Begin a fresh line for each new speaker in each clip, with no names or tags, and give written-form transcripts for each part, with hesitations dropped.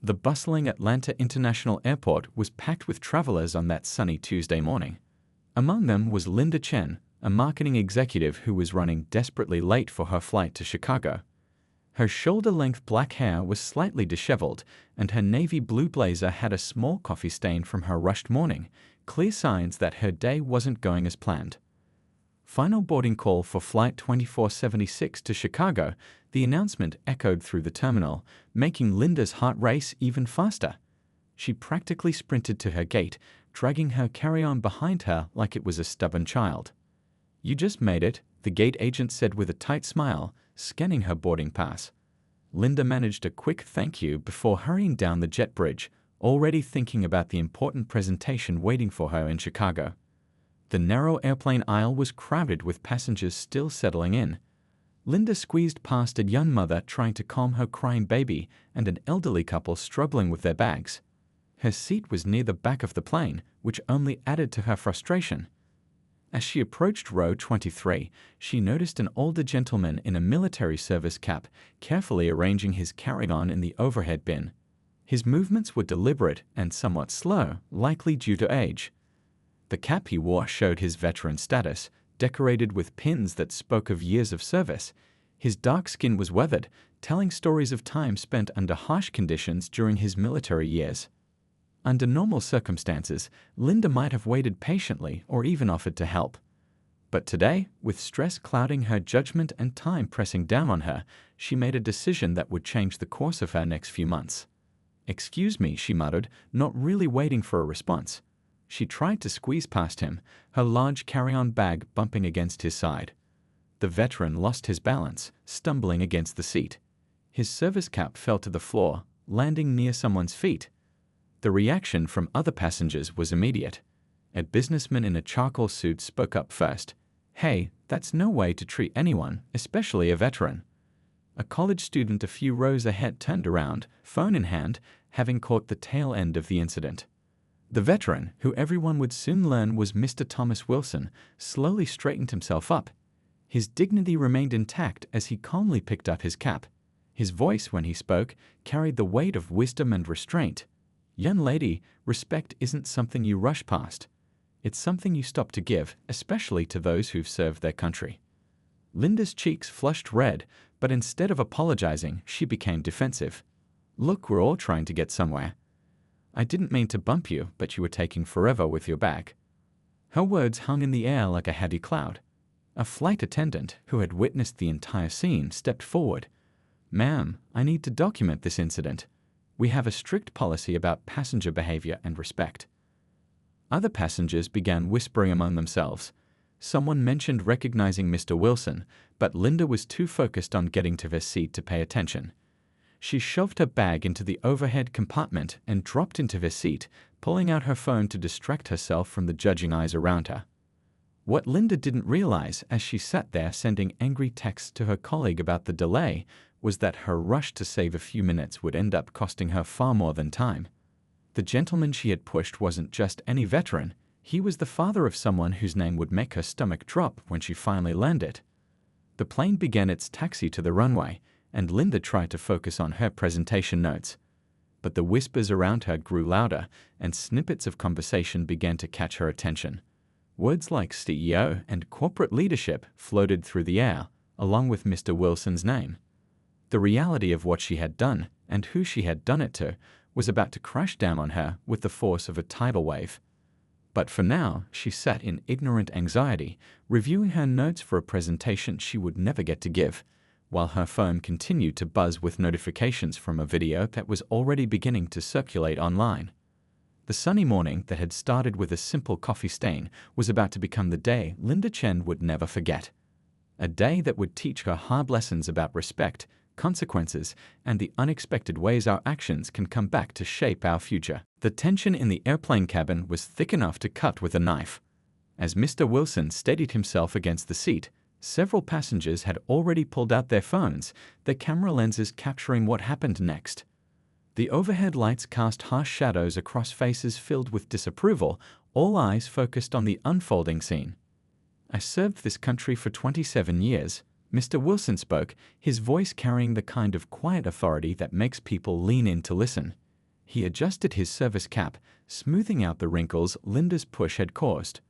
The bustling Atlanta International Airport was packed with travelers on that sunny Tuesday morning. Among them was Linda Chen, a marketing executive who was running desperately late for her flight to Chicago. Her shoulder-length black hair was slightly disheveled, and her navy blue blazer had a small coffee stain from her rushed morning, clear signs that her day wasn't going as planned. Final boarding call for Flight 2476 to Chicago, the announcement echoed through the terminal, making Linda's heart race even faster. She practically sprinted to her gate, dragging her carry-on behind her like it was a stubborn child. "You just made it," the gate agent said with a tight smile, scanning her boarding pass. Linda managed a quick thank you before hurrying down the jet bridge, already thinking about the important presentation waiting for her in Chicago. The narrow airplane aisle was crowded with passengers still settling in. Linda squeezed past a young mother trying to calm her crying baby and an elderly couple struggling with their bags. Her seat was near the back of the plane, which only added to her frustration. As she approached row 23, she noticed an older gentleman in a military service cap carefully arranging his carry-on in the overhead bin. His movements were deliberate and somewhat slow, likely due to age. The cap he wore showed his veteran status, decorated with pins that spoke of years of service. His dark skin was weathered, telling stories of time spent under harsh conditions during his military years. Under normal circumstances, Linda might have waited patiently or even offered to help. But today, with stress clouding her judgment and time pressing down on her, she made a decision that would change the course of her next few months. "Excuse me," she muttered, not really waiting for a response. She tried to squeeze past him, her large carry-on bag bumping against his side. The veteran lost his balance, stumbling against the seat. His service cap fell to the floor, landing near someone's feet. The reaction from other passengers was immediate. A businessman in a charcoal suit spoke up first. "Hey, that's no way to treat anyone, especially a veteran." A college student a few rows ahead turned around, phone in hand, having caught the tail end of the incident. The veteran, who everyone would soon learn was Mr. Thomas Wilson, slowly straightened himself up. His dignity remained intact as he calmly picked up his cap. His voice, when he spoke, carried the weight of wisdom and restraint. "Young lady, respect isn't something you rush past. It's something you stop to give, especially to those who've served their country." Linda's cheeks flushed red, but instead of apologizing, she became defensive. "Look, we're all trying to get somewhere. I didn't mean to bump you, but you were taking forever with your bag." Her words hung in the air like a heavy cloud. A flight attendant, who had witnessed the entire scene, stepped forward. "Ma'am, I need to document this incident. We have a strict policy about passenger behavior and respect." Other passengers began whispering among themselves. Someone mentioned recognizing Mr. Wilson, but Linda was too focused on getting to her seat to pay attention. She shoved her bag into the overhead compartment and dropped into her seat, pulling out her phone to distract herself from the judging eyes around her. What Linda didn't realize as she sat there sending angry texts to her colleague about the delay was that her rush to save a few minutes would end up costing her far more than time. The gentleman she had pushed wasn't just any veteran, he was the father of someone whose name would make her stomach drop when she finally landed. The plane began its taxi to the runway, and Linda tried to focus on her presentation notes. But the whispers around her grew louder, and snippets of conversation began to catch her attention. Words like CEO and corporate leadership floated through the air, along with Mr. Wilson's name. The reality of what she had done, and who she had done it to, was about to crash down on her with the force of a tidal wave. But for now, she sat in ignorant anxiety, reviewing her notes for a presentation she would never get to give, while her phone continued to buzz with notifications from a video that was already beginning to circulate online. The sunny morning that had started with a simple coffee stain was about to become the day Linda Chen would never forget. A day that would teach her hard lessons about respect, consequences, and the unexpected ways our actions can come back to shape our future. The tension in the airplane cabin was thick enough to cut with a knife. As Mr. Wilson steadied himself against the seat, several passengers had already pulled out their phones, their camera lenses capturing what happened next. The overhead lights cast harsh shadows across faces filled with disapproval, all eyes focused on the unfolding scene. "I served this country for 27 years, Mr. Wilson spoke, his voice carrying the kind of quiet authority that makes people lean in to listen. He adjusted his service cap, smoothing out the wrinkles Linda's push had caused.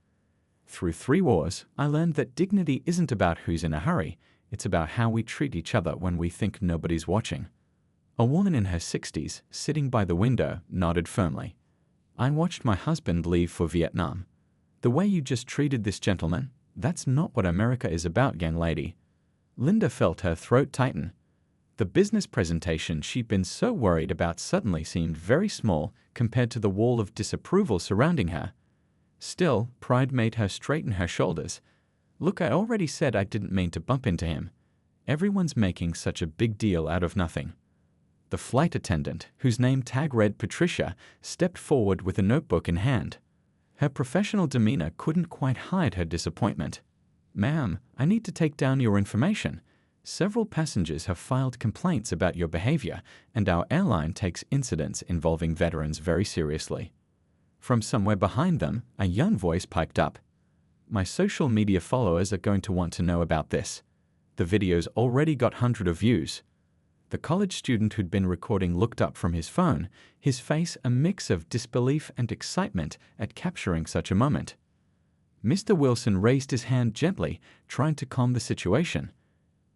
Through 3 wars, I learned that dignity isn't about who's in a hurry, it's about how we treat each other when we think nobody's watching. A woman in her 60s, sitting by the window, nodded firmly. I watched my husband leave for Vietnam. The way you just treated this gentleman, that's not what America is about, young lady. Linda felt her throat tighten. The business presentation she'd been so worried about suddenly seemed very small compared to the wall of disapproval surrounding her. Still, pride made her straighten her shoulders. Look, I already said I didn't mean to bump into him. Everyone's making such a big deal out of nothing. The flight attendant, whose name tag read Patricia, stepped forward with a notebook in hand. Her professional demeanor couldn't quite hide her disappointment. Ma'am, I need to take down your information. Several passengers have filed complaints about your behavior, and our airline takes incidents involving veterans very seriously. From somewhere behind them, a young voice piped up. My social media followers are going to want to know about this. The video's already got hundreds of views. The college student who'd been recording looked up from his phone, his face a mix of disbelief and excitement at capturing such a moment. Mr. Wilson raised his hand gently, trying to calm the situation.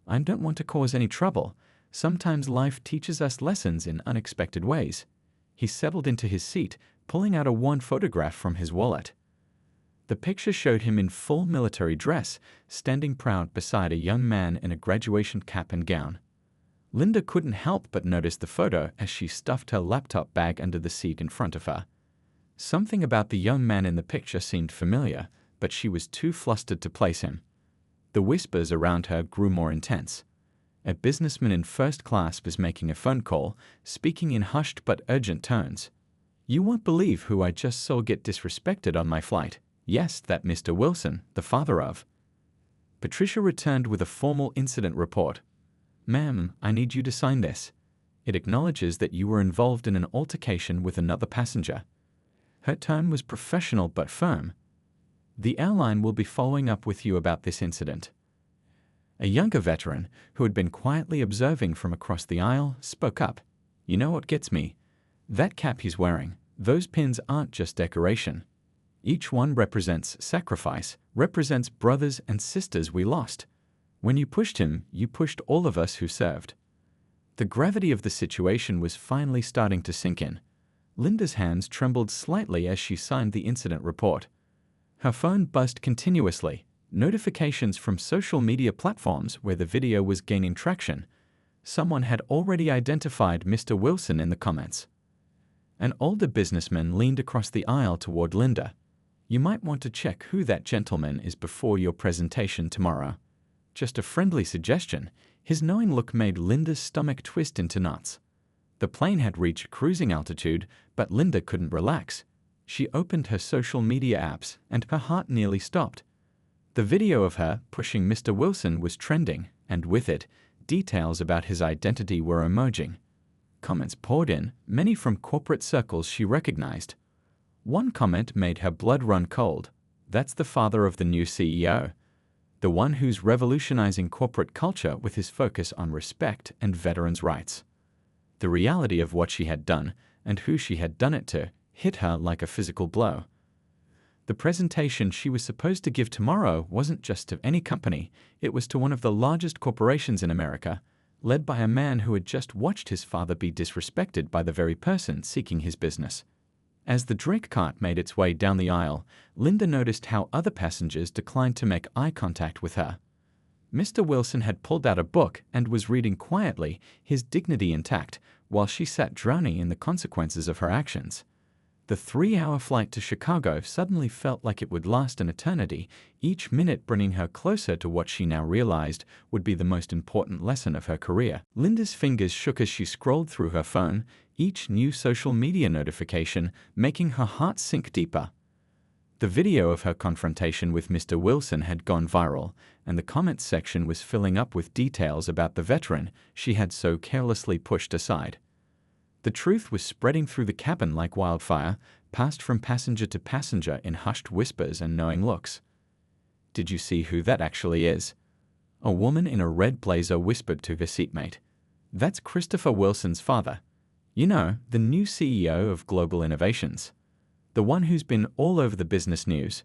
I don't want to cause any trouble. Sometimes life teaches us lessons in unexpected ways. He settled into his seat, pulling out a worn photograph from his wallet. The picture showed him in full military dress, standing proud beside a young man in a graduation cap and gown. Linda couldn't help but notice the photo as she stuffed her laptop bag under the seat in front of her. Something about the young man in the picture seemed familiar, but she was too flustered to place him. The whispers around her grew more intense. A businessman in first class was making a phone call, speaking in hushed but urgent tones. You won't believe who I just saw get disrespected on my flight. Yes, that Mr. Wilson, the father of. Patricia returned with a formal incident report. Ma'am, I need you to sign this. It acknowledges that you were involved in an altercation with another passenger. Her tone was professional but firm. The airline will be following up with you about this incident. A younger veteran, who had been quietly observing from across the aisle, spoke up. You know what gets me? That cap he's wearing, those pins aren't just decoration. Each one represents sacrifice, represents brothers and sisters we lost. When you pushed him, you pushed all of us who served. The gravity of the situation was finally starting to sink in. Linda's hands trembled slightly as she signed the incident report. Her phone buzzed continuously, notifications from social media platforms where the video was gaining traction. Someone had already identified Mr. Wilson in the comments. An older businessman leaned across the aisle toward Linda. You might want to check who that gentleman is before your presentation tomorrow. Just a friendly suggestion. His knowing look made Linda's stomach twist into knots. The plane had reached cruising altitude, but Linda couldn't relax. She opened her social media apps, and her heart nearly stopped. The video of her pushing Mr. Wilson was trending, and with it, details about his identity were emerging. Comments poured in, many from corporate circles she recognized. One comment made her blood run cold. That's the father of the new CEO. The one who's revolutionizing corporate culture with his focus on respect and veterans' rights. The reality of what she had done, and who she had done it to, hit her like a physical blow. The presentation she was supposed to give tomorrow wasn't just to any company, it was to one of the largest corporations in America, led by a man who had just watched his father be disrespected by the very person seeking his business. As the drink cart made its way down the aisle, Linda noticed how other passengers declined to make eye contact with her. Mr. Wilson had pulled out a book and was reading quietly, his dignity intact, while she sat drowning in the consequences of her actions. The 3-hour flight to Chicago suddenly felt like it would last an eternity, each minute bringing her closer to what she now realized would be the most important lesson of her career. Linda's fingers shook as she scrolled through her phone, each new social media notification making her heart sink deeper. The video of her confrontation with Mr. Wilson had gone viral, and the comments section was filling up with details about the veteran she had so carelessly pushed aside. The truth was spreading through the cabin like wildfire, passed from passenger to passenger in hushed whispers and knowing looks. Did you see who that actually is? A woman in a red blazer whispered to her seatmate. That's Christopher Wilson's father. You know, the new CEO of Global Innovations. The one who's been all over the business news.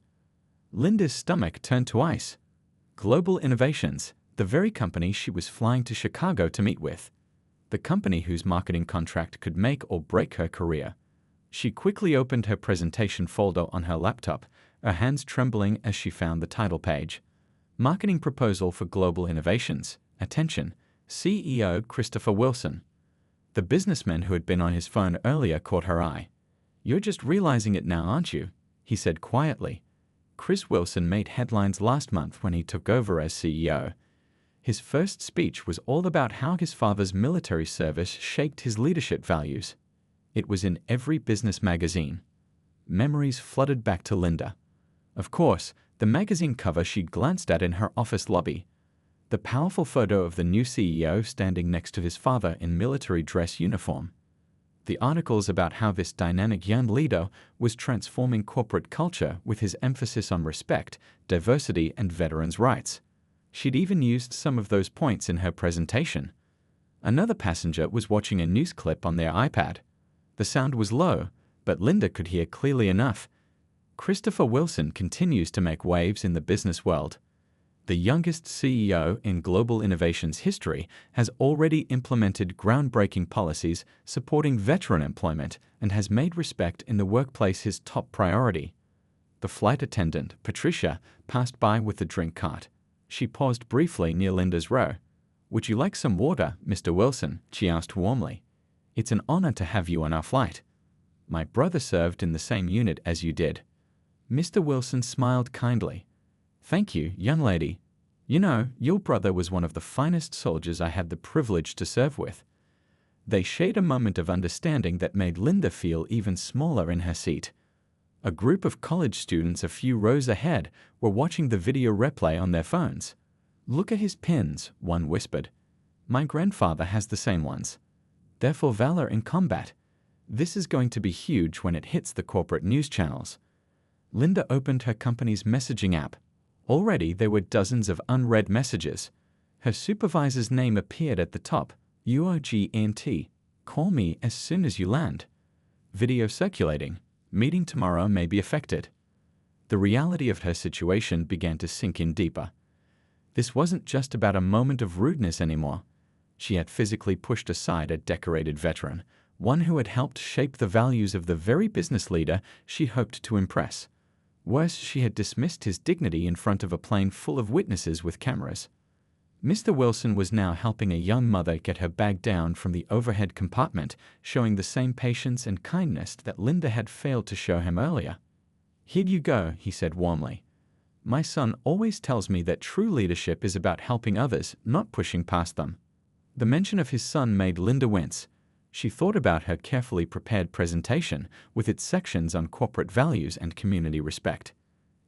Linda's stomach turned to ice. Global Innovations, the very company she was flying to Chicago to meet with. The company whose marketing contract could make or break her career. She quickly opened her presentation folder on her laptop, her hands trembling as she found the title page. Marketing Proposal for Global Innovations. Attention, CEO Christopher Wilson. The businessman who had been on his phone earlier caught her eye. "You're just realizing it now, aren't you?" he said quietly. Chris Wilson made headlines last month when he took over as CEO. His first speech was all about how his father's military service shaped his leadership values. It was in every business magazine. Memories flooded back to Linda. Of course, the magazine cover she'd glanced at in her office lobby. The powerful photo of the new CEO standing next to his father in military dress uniform. The articles about how this dynamic young leader was transforming corporate culture with his emphasis on respect, diversity, and veterans' rights. She'd even used some of those points in her presentation. Another passenger was watching a news clip on their iPad. The sound was low, but Linda could hear clearly enough. Christopher Wilson continues to make waves in the business world. The youngest CEO in Global Innovations history has already implemented groundbreaking policies supporting veteran employment and has made respect in the workplace his top priority. The flight attendant, Patricia, passed by with the drink cart. She paused briefly near Linda's row. "Would you like some water, Mr. Wilson?" she asked warmly. "It's an honor to have you on our flight. My brother served in the same unit as you did." Mr. Wilson smiled kindly. "Thank you, young lady. You know, your brother was one of the finest soldiers I had the privilege to serve with." They shared a moment of understanding that made Linda feel even smaller in her seat. A group of college students a few rows ahead were watching the video replay on their phones. "Look at his pins," one whispered. "My grandfather has the same ones. They're for valor in combat. This is going to be huge when it hits the corporate news channels." Linda opened her company's messaging app. Already there were dozens of unread messages. Her supervisor's name appeared at the top. "URGNT. Call me as soon as you land. Video circulating. Meeting tomorrow may be affected." The reality of her situation began to sink in deeper. This wasn't just about a moment of rudeness anymore. She had physically pushed aside a decorated veteran, one who had helped shape the values of the very business leader she hoped to impress. Worse, she had dismissed his dignity in front of a plane full of witnesses with cameras. Mr. Wilson was now helping a young mother get her bag down from the overhead compartment, showing the same patience and kindness that Linda had failed to show him earlier. "Here you go," he said warmly. "My son always tells me that true leadership is about helping others, not pushing past them." The mention of his son made Linda wince. She thought about her carefully prepared presentation with its sections on corporate values and community respect.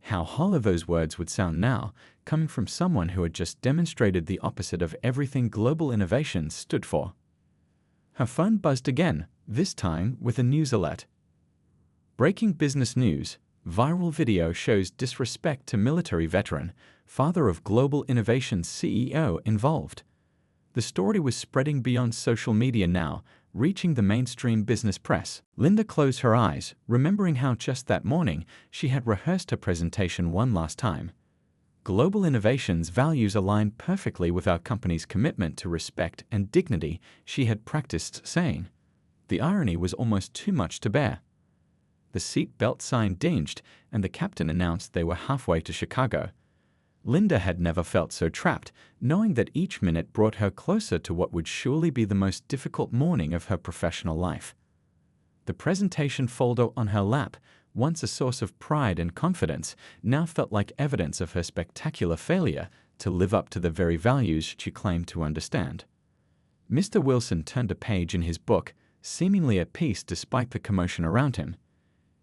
How hollow those words would sound now, coming from someone who had just demonstrated the opposite of everything Global Innovations stood for. Her phone buzzed again, this time with a news alert. Breaking business news. Viral video shows disrespect to military veteran, father of Global Innovations CEO involved. The story was spreading beyond social media now, reaching the mainstream business press. Linda closed her eyes, remembering how just that morning she had rehearsed her presentation one last time. Global Innovations' values align perfectly with our company's commitment to respect and dignity, she had practiced saying. The irony was almost too much to bear. The seat belt sign dinged, and the captain announced they were halfway to Chicago. Linda had never felt so trapped, knowing that each minute brought her closer to what would surely be the most difficult morning of her professional life. The presentation folder on her lap, once a source of pride and confidence, now felt like evidence of her spectacular failure to live up to the very values she claimed to understand. Mr. Wilson turned a page in his book, seemingly at peace despite the commotion around him.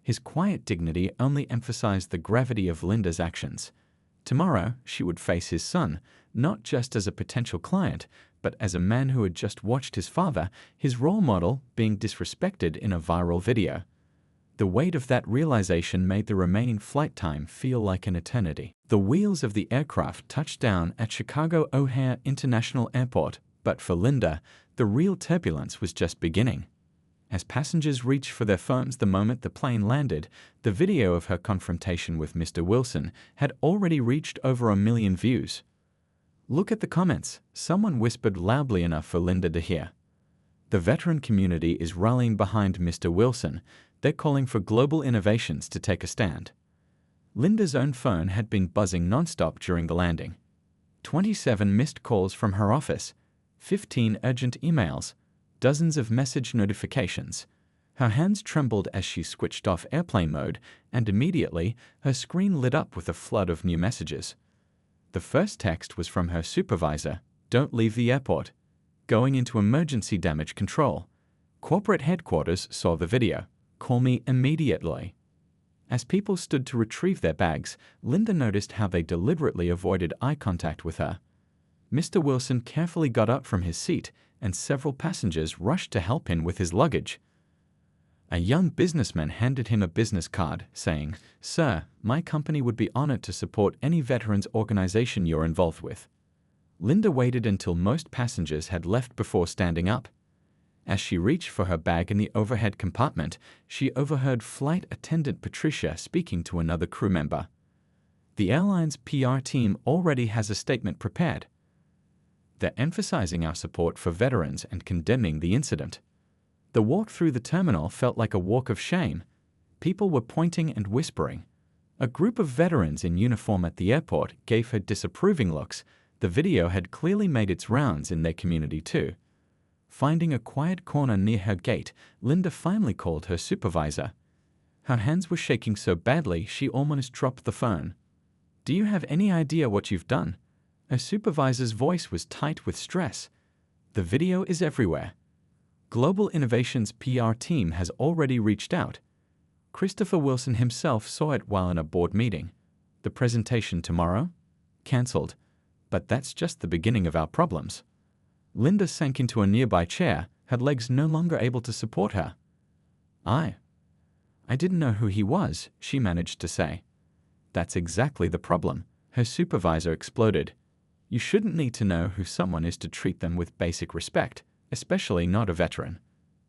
His quiet dignity only emphasized the gravity of Linda's actions. Tomorrow, she would face his son, not just as a potential client, but as a man who had just watched his father, his role model, being disrespected in a viral video. The weight of that realization made the remaining flight time feel like an eternity. The wheels of the aircraft touched down at Chicago O'Hare International Airport, but for Linda, the real turbulence was just beginning. As passengers reached for their phones the moment the plane landed, the video of her confrontation with Mr. Wilson had already reached over 1 million views. "Look at the comments," someone whispered loudly enough for Linda to hear. The veteran community is rallying behind Mr. Wilson. They're calling for global innovations to take a stand. Linda's own phone had been buzzing nonstop during the landing. 27 missed calls from her office, 15 urgent emails, dozens of message notifications. Her hands trembled as she switched off airplane mode, and immediately her screen lit up with a flood of new messages. The first text was from her supervisor: "Don't leave the airport. Going into emergency damage control. Corporate headquarters saw the video. Call me immediately." As people stood to retrieve their bags, Linda noticed how they deliberately avoided eye contact with her. Mr. Wilson carefully got up from his seat, and several passengers rushed to help him with his luggage. A young businessman handed him a business card, saying, "Sir, my company would be honored to support any veterans organization you're involved with." Linda waited until most passengers had left before standing up. As she reached for her bag in the overhead compartment, she overheard flight attendant Patricia speaking to another crew member. "The airline's PR team already has a statement prepared. They're emphasizing our support for veterans and condemning the incident." The walk through the terminal felt like a walk of shame. People were pointing and whispering. A group of veterans in uniform at the airport gave her disapproving looks. The video had clearly made its rounds in their community too. Finding a quiet corner near her gate, Linda finally called her supervisor. Her hands were shaking so badly she almost dropped the phone. "Do you have any idea what you've done?" Her supervisor's voice was tight with stress. "The video is everywhere. Global Innovations' PR team has already reached out. Christopher Wilson himself saw it while in a board meeting. The presentation tomorrow? Cancelled. But that's just the beginning of our problems." Linda sank into a nearby chair, her legs no longer able to support her. I didn't know who he was," she managed to say. "That's exactly the problem," her supervisor exploded. "You shouldn't need to know who someone is to treat them with basic respect, especially not a veteran.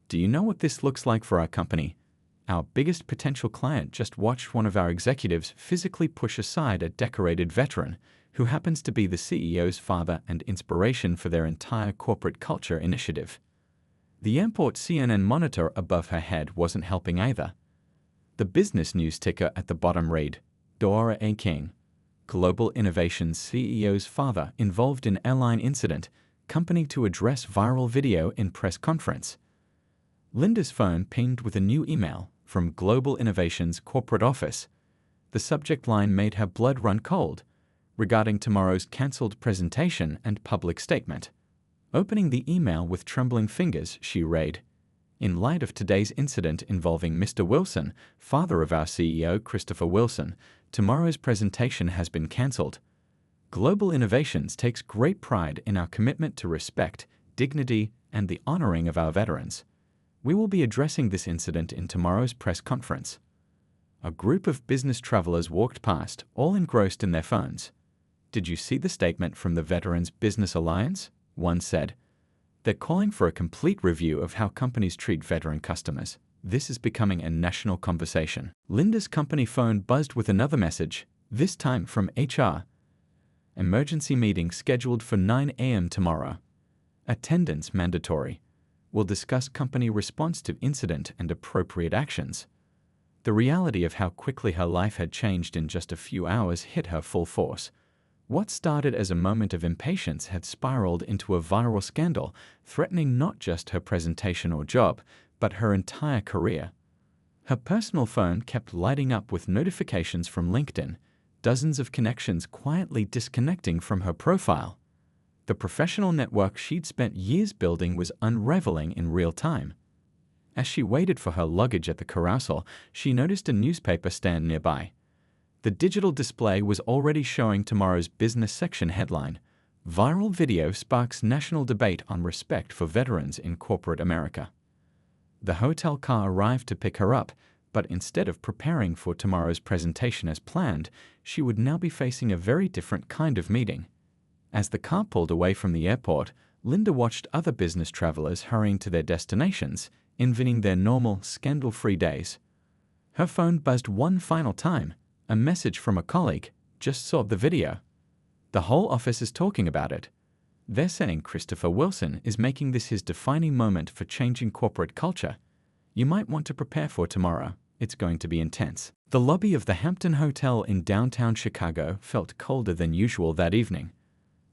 Do you know what this looks like for our company? Our biggest potential client just watched one of our executives physically push aside a decorated veteran who happens to be the CEO's father and inspiration for their entire corporate culture initiative." The airport CNN monitor above her head wasn't helping either. The business news ticker at the bottom read, "Dora A. King, Global Innovations CEO's father involved in airline incident, company to address viral video in press conference." Linda's phone pinged with a new email from Global Innovations corporate office. The subject line made her blood run cold, regarding tomorrow's cancelled presentation and public statement. Opening the email with trembling fingers, she read, "In light of today's incident involving Mr. Wilson, father of our CEO Christopher Wilson, tomorrow's presentation has been cancelled. Global Innovations takes great pride in our commitment to respect, dignity, and the honoring of our veterans. We will be addressing this incident in tomorrow's press conference." A group of business travelers walked past, all engrossed in their phones. "Did you see the statement from the Veterans Business Alliance?" one said. "They're calling for a complete review of how companies treat veteran customers. This is becoming a national conversation." Linda's company phone buzzed with another message, this time from HR. "Emergency meeting scheduled for 9 a.m. tomorrow. Attendance mandatory. We'll discuss company response to incident and appropriate actions." The reality of how quickly her life had changed in just a few hours hit her full force. What started as a moment of impatience had spiraled into a viral scandal, threatening not just her presentation or job, but her entire career. Her personal phone kept lighting up with notifications from LinkedIn, dozens of connections quietly disconnecting from her profile. The professional network she'd spent years building was unraveling in real time. As she waited for her luggage at the carousel, she noticed a newspaper stand nearby. The digital display was already showing tomorrow's business section headline, "Viral Video Sparks National Debate on Respect for Veterans in Corporate America." The hotel car arrived to pick her up, but instead of preparing for tomorrow's presentation as planned, she would now be facing a very different kind of meeting. As the car pulled away from the airport, Linda watched other business travelers hurrying to their destinations, envying their normal, scandal-free days. Her phone buzzed one final time. A message from a colleague. Just saw the video. The whole office is talking about it. They're saying Christopher Wilson is making this his defining moment for changing corporate culture. You might want to prepare for tomorrow. It's going to be intense. The lobby of the Hampton Hotel in downtown Chicago felt colder than usual that evening.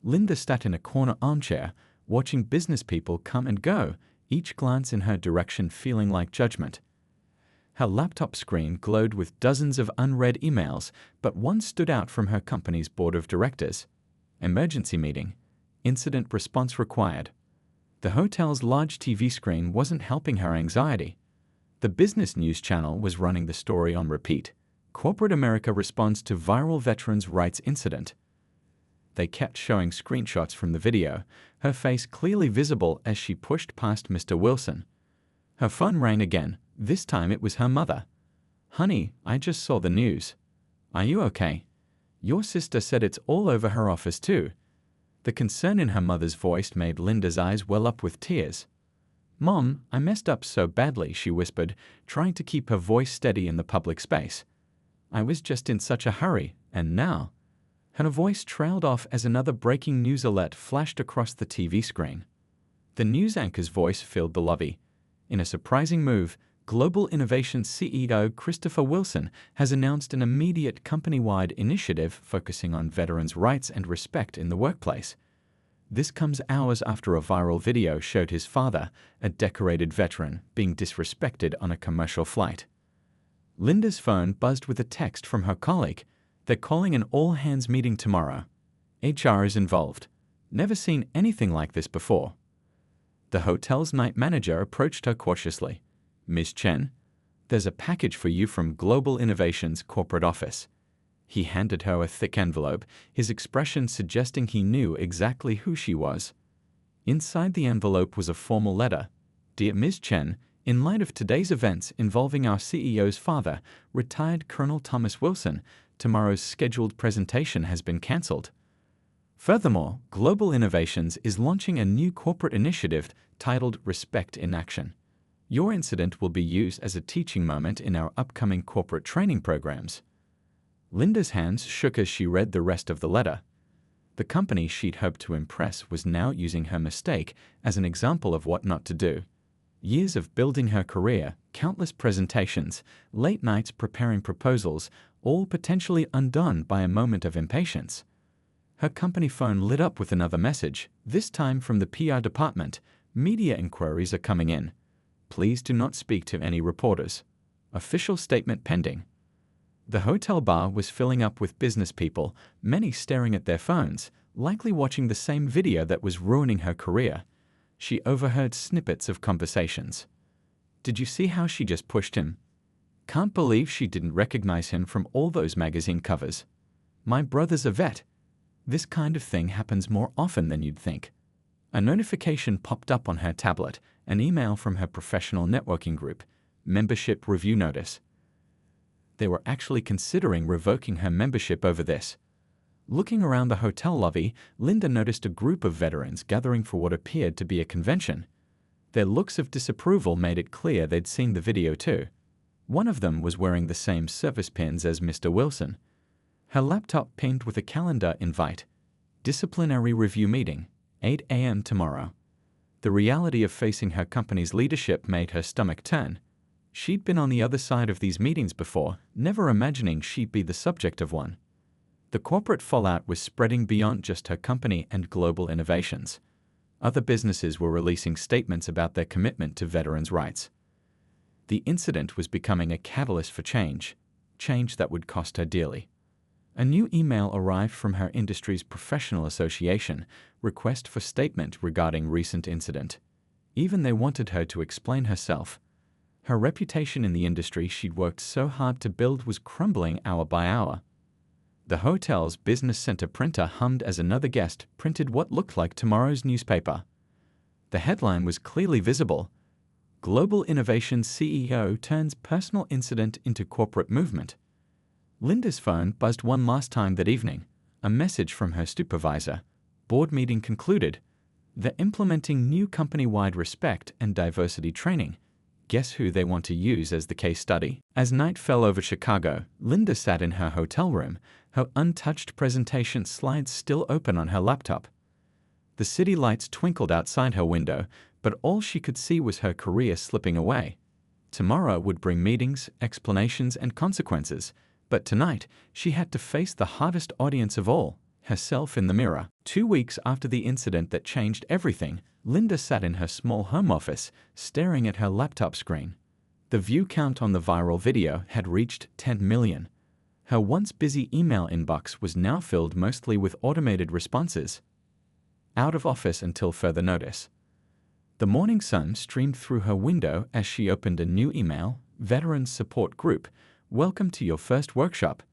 Linda sat in a corner armchair, watching business people come and go, each glance in her direction feeling like judgment. Her laptop screen glowed with dozens of unread emails, but one stood out from her company's board of directors. Emergency meeting. Incident response required. The hotel's large TV screen wasn't helping her anxiety. The business news channel was running the story on repeat. Corporate America responds to viral veterans' rights incident. They kept showing screenshots from the video, her face clearly visible as she pushed past Mr. Wilson. Her phone rang again. This time it was her mother. "Honey, I just saw the news. Are you okay? Your sister said it's all over her office too." The concern in her mother's voice made Linda's eyes well up with tears. "Mom, I messed up so badly," she whispered, trying to keep her voice steady in the public space. "I was just in such a hurry, and now—" Her voice trailed off as another breaking news alert flashed across the TV screen. The news anchor's voice filled the lobby. In a surprising move, Global Innovation CEO Christopher Wilson has announced an immediate company-wide initiative focusing on veterans' rights and respect in the workplace. This comes hours after a viral video showed his father, a decorated veteran, being disrespected on a commercial flight. Linda's phone buzzed with a text from her colleague. "They're calling an all-hands meeting tomorrow. HR is involved. Never seen anything like this before." The hotel's night manager approached her cautiously. "Ms. Chen, there's a package for you from Global Innovation's corporate office." He handed her a thick envelope, his expression suggesting he knew exactly who she was. Inside the envelope was a formal letter. "Dear Ms. Chen, in light of today's events involving our CEO's father, retired Colonel Thomas Wilson, tomorrow's scheduled presentation has been cancelled. Furthermore, Global Innovations is launching a new corporate initiative titled Respect in Action. Your incident will be used as a teaching moment in our upcoming corporate training programs." Linda's hands shook as she read the rest of the letter. The company she'd hoped to impress was now using her mistake as an example of what not to do. Years of building her career, countless presentations, late nights preparing proposals, all potentially undone by a moment of impatience. Her company phone lit up with another message, this time from the PR department. "Media inquiries are coming in. Please do not speak to any reporters. Official statement pending." The hotel bar was filling up with business people, many staring at their phones, likely watching the same video that was ruining her career. She overheard snippets of conversations. "Did you see how she just pushed him? Can't believe she didn't recognize him from all those magazine covers. My brother's a vet. This kind of thing happens more often than you'd think." A notification popped up on her tablet, an email from her professional networking group, Membership Review Notice. They were actually considering revoking her membership over this. Looking around the hotel lobby, Linda noticed a group of veterans gathering for what appeared to be a convention. Their looks of disapproval made it clear they'd seen the video too. One of them was wearing the same service pins as Mr. Wilson. Her laptop pinged with a calendar invite. "Disciplinary review meeting, 8 a.m. tomorrow." The reality of facing her company's leadership made her stomach turn. She'd been on the other side of these meetings before, never imagining she'd be the subject of one. The corporate fallout was spreading beyond just her company and Global Innovations. Other businesses were releasing statements about their commitment to veterans' rights. The incident was becoming a catalyst for change that would cost her dearly. A new email arrived from her industry's professional association, request for statement regarding recent incident. Even they wanted her to explain herself. Her reputation in the industry she'd worked so hard to build was crumbling hour by hour. The hotel's business center printer hummed as another guest printed what looked like tomorrow's newspaper. The headline was clearly visible. Global Innovation CEO turns personal incident into corporate movement. Linda's phone buzzed one last time that evening. A message from her supervisor. Board meeting concluded. They're implementing new company-wide respect and diversity training. guess who they want to use as the case study? As night fell over Chicago, Linda sat in her hotel room, her untouched presentation slides still open on her laptop. The city lights twinkled outside her window, but all she could see was her career slipping away. Tomorrow would bring meetings, explanations, and consequences, but tonight she had to face the hardest audience of all, herself in the mirror. 2 weeks after the incident that changed everything, Linda sat in her small home office, staring at her laptop screen. The view count on the viral video had reached 10 million. Her once busy email inbox was now filled mostly with automated responses. Out of office until further notice. The morning sun streamed through her window as she opened a new email, Veterans Support Group, welcome to your first workshop.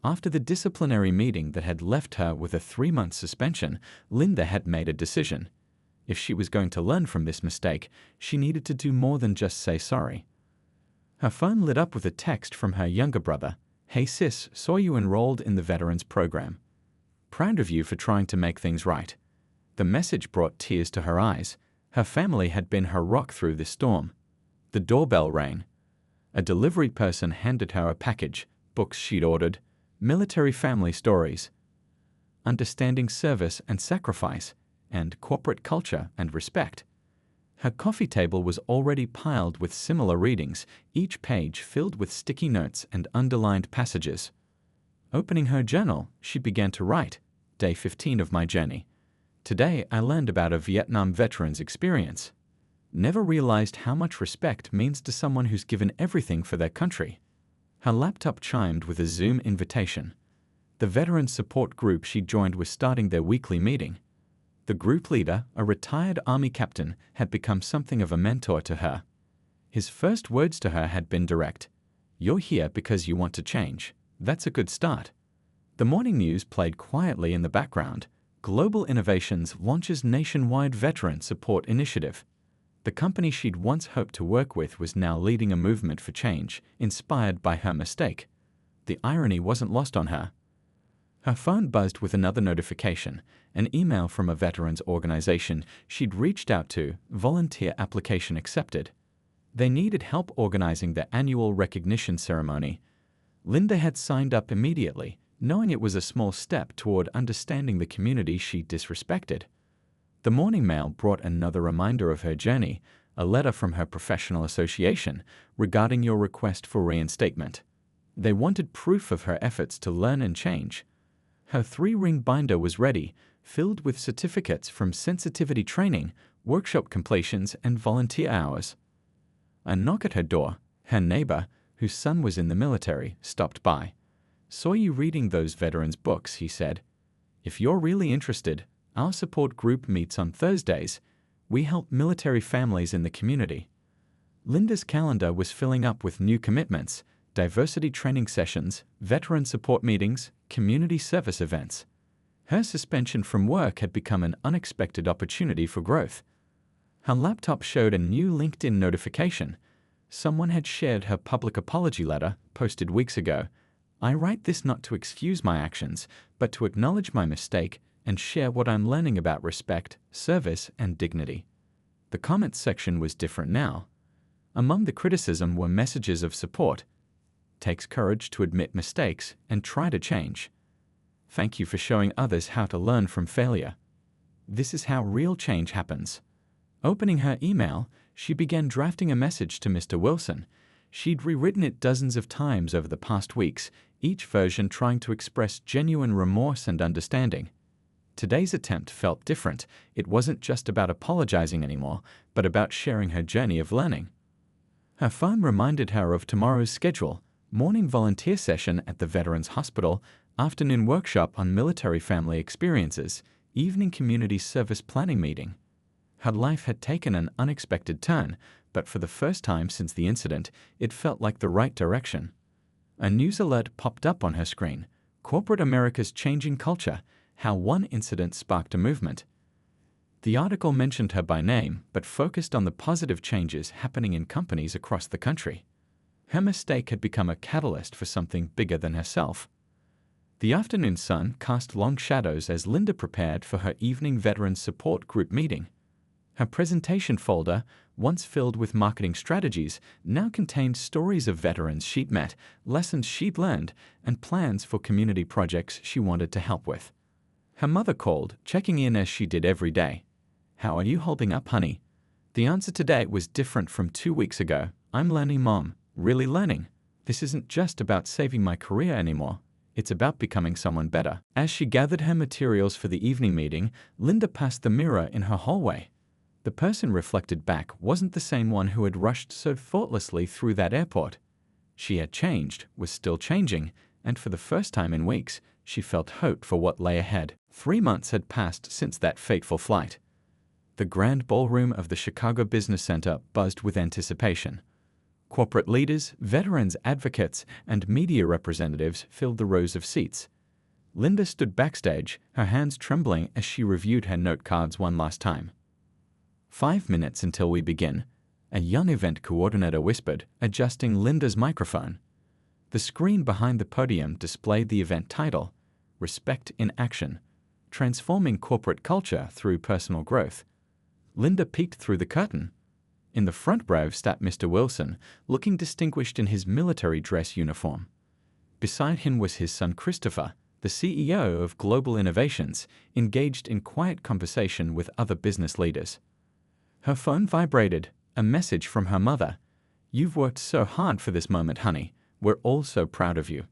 After the disciplinary meeting that had left her with a 3-month suspension, Linda had made a decision. If she was going to learn from this mistake, she needed to do more than just say sorry. Her phone lit up with a text from her younger brother. Hey sis, saw you enrolled in the Veterans Program. Proud of you for trying to make things right. The message brought tears to her eyes. Her family had been her rock through this storm. The doorbell rang. A delivery person handed her a package, books she'd ordered, military family stories, understanding service and sacrifice, and corporate culture and respect. Her coffee table was already piled with similar readings, each page filled with sticky notes and underlined passages. Opening her journal, she began to write, Day 15 of my journey. Today I learned about a Vietnam veteran's experience. Never realized how much respect means to someone who's given everything for their country. Her laptop chimed with a Zoom invitation. The veteran support group she joined was starting their weekly meeting. The group leader, a retired Army captain, had become something of a mentor to her. His first words to her had been direct. You're here because you want to change. That's a good start. The morning news played quietly in the background. Global Innovations launches nationwide veteran support initiative. The company she'd once hoped to work with was now leading a movement for change, inspired by her mistake. The irony wasn't lost on her. Her phone buzzed with another notification, an email from a veterans organization she'd reached out to, volunteer application accepted. They needed help organizing the annual recognition ceremony. Linda had signed up immediately, knowing it was a small step toward understanding the community she disrespected. The morning mail brought another reminder of her journey, a letter from her professional association regarding your request for reinstatement. They wanted proof of her efforts to learn and change. Her 3-ring binder was ready, filled with certificates from sensitivity training, workshop completions, and volunteer hours. A knock at her door, her neighbor, whose son was in the military, stopped by. Saw you reading those veterans' books, he said. If you're really interested, our support group meets on Thursdays. We help military families in the community. Linda's calendar was filling up with new commitments, diversity training sessions, veteran support meetings, community service events. Her suspension from work had become an unexpected opportunity for growth. Her laptop showed a new LinkedIn notification. Someone had shared her public apology letter, posted weeks ago. I write this not to excuse my actions, but to acknowledge my mistake and share what I'm learning about respect, service, and dignity. The comments section was different now. Among the criticism were messages of support. Takes courage to admit mistakes and try to change. Thank you for showing others how to learn from failure. This is how real change happens. Opening her email, she began drafting a message to Mr. Wilson. She'd rewritten it dozens of times over the past weeks, each version trying to express genuine remorse and understanding. Today's attempt felt different. It wasn't just about apologizing anymore, but about sharing her journey of learning. Her phone reminded her of tomorrow's schedule: morning volunteer session at the Veterans Hospital, afternoon workshop on military family experiences, evening community service planning meeting. Her life had taken an unexpected turn, but for the first time since the incident, it felt like the right direction. A news alert popped up on her screen. Corporate America's Changing Culture: How One Incident Sparked a Movement. The article mentioned her by name, but focused on the positive changes happening in companies across the country. Her mistake had become a catalyst for something bigger than herself. The afternoon sun cast long shadows as Linda prepared for her evening veteran support group meeting. Her presentation folder, once filled with marketing strategies, now contained stories of veterans she'd met, lessons she'd learned, and plans for community projects she wanted to help with. Her mother called, checking in as she did every day. "How are you holding up, honey?" The answer today was different from 2 weeks ago. "I'm learning, Mom. Really learning. This isn't just about saving my career anymore. It's about becoming someone better." As she gathered her materials for the evening meeting, Linda passed the mirror in her hallway. The person reflected back wasn't the same one who had rushed so thoughtlessly through that airport. She had changed, was still changing, and for the first time in weeks, she felt hope for what lay ahead. 3 months had passed since that fateful flight. The grand ballroom of the Chicago Business Center buzzed with anticipation. Corporate leaders, veterans advocates, and media representatives filled the rows of seats. Linda stood backstage, her hands trembling as she reviewed her note cards one last time. "5 minutes until we begin," a young event coordinator whispered, adjusting Linda's microphone. The screen behind the podium displayed the event title, Respect in Action, Transforming Corporate Culture Through Personal Growth. Linda peeked through the curtain. In the front row sat Mr. Wilson, looking distinguished in his military dress uniform. Beside him was his son Christopher, the CEO of Global Innovations, engaged in quiet conversation with other business leaders. Her phone vibrated, a message from her mother. "You've worked so hard for this moment, honey. We're all so proud of you."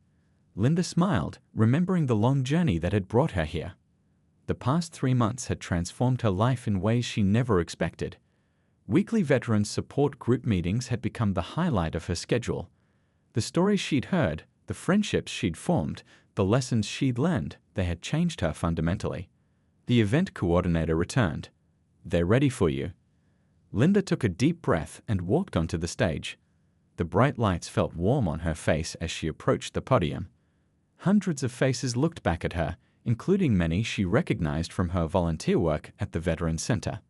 Linda smiled, remembering the long journey that had brought her here. The past 3 months had transformed her life in ways she never expected. Weekly Veterans Support Group meetings had become the highlight of her schedule. The stories she'd heard, the friendships she'd formed, the lessons she'd learned, they had changed her fundamentally. The event coordinator returned. "They're ready for you." Linda took a deep breath and walked onto the stage. The bright lights felt warm on her face as she approached the podium. Hundreds of faces looked back at her, including many she recognized from her volunteer work at the Veterans Center.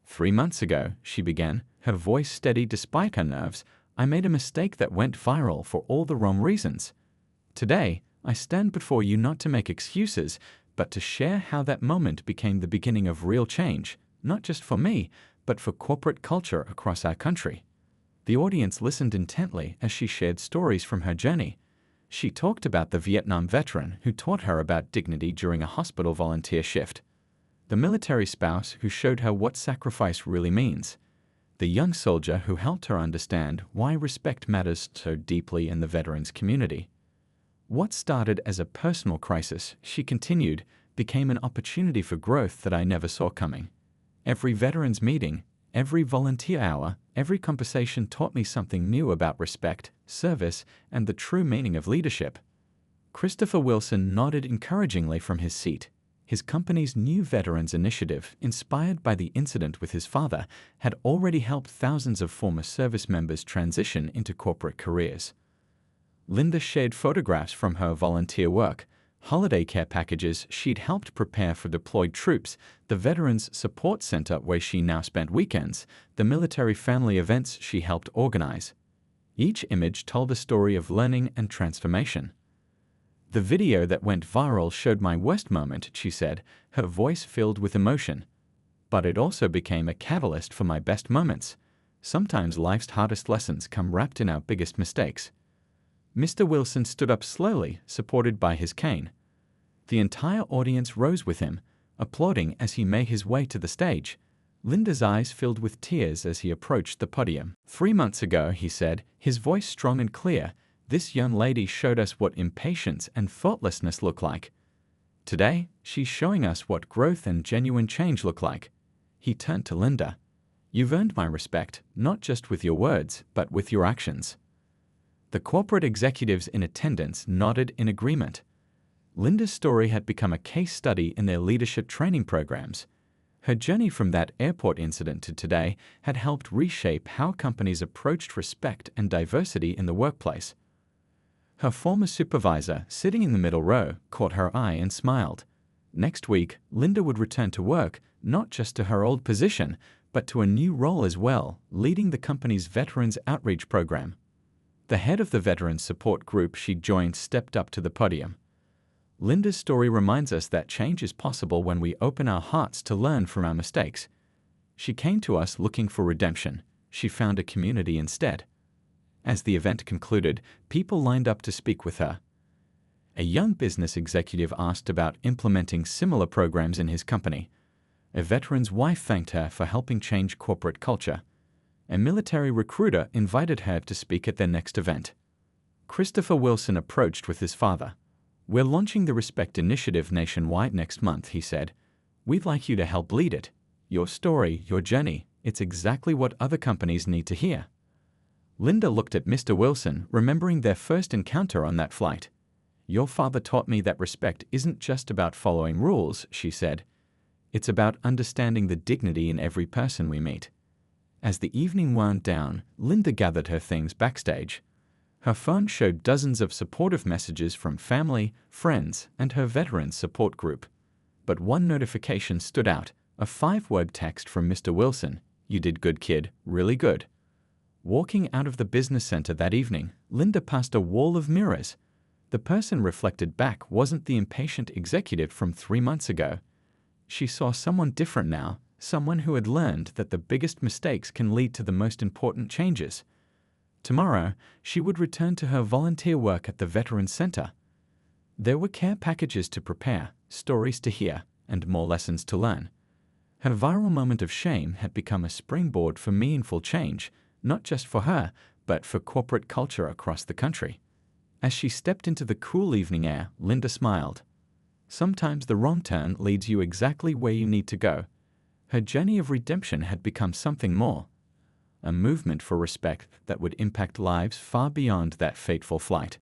3 months ago, she began, her voice steady despite her nerves, "I made a mistake that went viral for all the wrong reasons. Today, I stand before you not to make excuses, but to share how that moment became the beginning of real change, not just for me, but for corporate culture across our country." The audience listened intently as she shared stories from her journey. She talked about the Vietnam veteran who taught her about dignity during a hospital volunteer shift, the military spouse who showed her what sacrifice really means, the young soldier who helped her understand why respect matters so deeply in the veterans community. What started as a personal crisis, she continued, became an opportunity for growth that I never saw coming. Every veterans meeting, every volunteer hour, every conversation taught me something new about respect, service, and the true meaning of leadership. Christopher Wilson nodded encouragingly from his seat. His company's new Veterans Initiative, inspired by the incident with his father, had already helped thousands of former service members transition into corporate careers. Linda shared photographs from her volunteer work, holiday care packages she'd helped prepare for deployed troops, the Veterans Support Center where she now spent weekends, the military family events she helped organize. Each image told a story of learning and transformation. "The video that went viral showed my worst moment," she said, her voice filled with emotion. "But it also became a catalyst for my best moments. Sometimes life's hardest lessons come wrapped in our biggest mistakes." Mr. Wilson stood up slowly, supported by his cane. The entire audience rose with him, applauding as he made his way to the stage. Linda's eyes filled with tears as he approached the podium. 3 months ago, he said, his voice strong and clear, this young lady showed us what impatience and thoughtlessness look like. Today, she's showing us what growth and genuine change look like. He turned to Linda. "You've earned my respect, not just with your words, but with your actions." The corporate executives in attendance nodded in agreement. Linda's story had become a case study in their leadership training programs. Her journey from that airport incident to today had helped reshape how companies approached respect and diversity in the workplace. Her former supervisor, sitting in the middle row, caught her eye and smiled. Next week, Linda would return to work, not just to her old position, but to a new role as well, leading the company's Veterans Outreach Program. The head of the Veterans Support Group she'd joined stepped up to the podium. Linda's story reminds us that change is possible when we open our hearts to learn from our mistakes. She came to us looking for redemption. She found a community instead. As the event concluded, people lined up to speak with her. A young business executive asked about implementing similar programs in his company. A veteran's wife thanked her for helping change corporate culture. A military recruiter invited her to speak at their next event. Christopher Wilson approached with his father. "We're launching the Respect Initiative nationwide next month," he said. "We'd like you to help lead it. Your story, your journey, it's exactly what other companies need to hear." Linda looked at Mr. Wilson, remembering their first encounter on that flight. "Your father taught me that respect isn't just about following rules," she said. "It's about understanding the dignity in every person we meet." As the evening wound down, Linda gathered her things backstage. Her phone showed dozens of supportive messages from family, friends, and her veterans support group. But one notification stood out, a 5-word text from Mr. Wilson. "You did good, kid, really good." Walking out of the business center that evening, Linda passed a wall of mirrors. The person reflected back wasn't the impatient executive from 3 months ago. She saw someone different now, someone who had learned that the biggest mistakes can lead to the most important changes. Tomorrow, she would return to her volunteer work at the Veterans Center. There were care packages to prepare, stories to hear, and more lessons to learn. Her viral moment of shame had become a springboard for meaningful change, not just for her, but for corporate culture across the country. As she stepped into the cool evening air, Linda smiled. Sometimes the wrong turn leads you exactly where you need to go. Her journey of redemption had become something more, a movement for respect that would impact lives far beyond that fateful flight.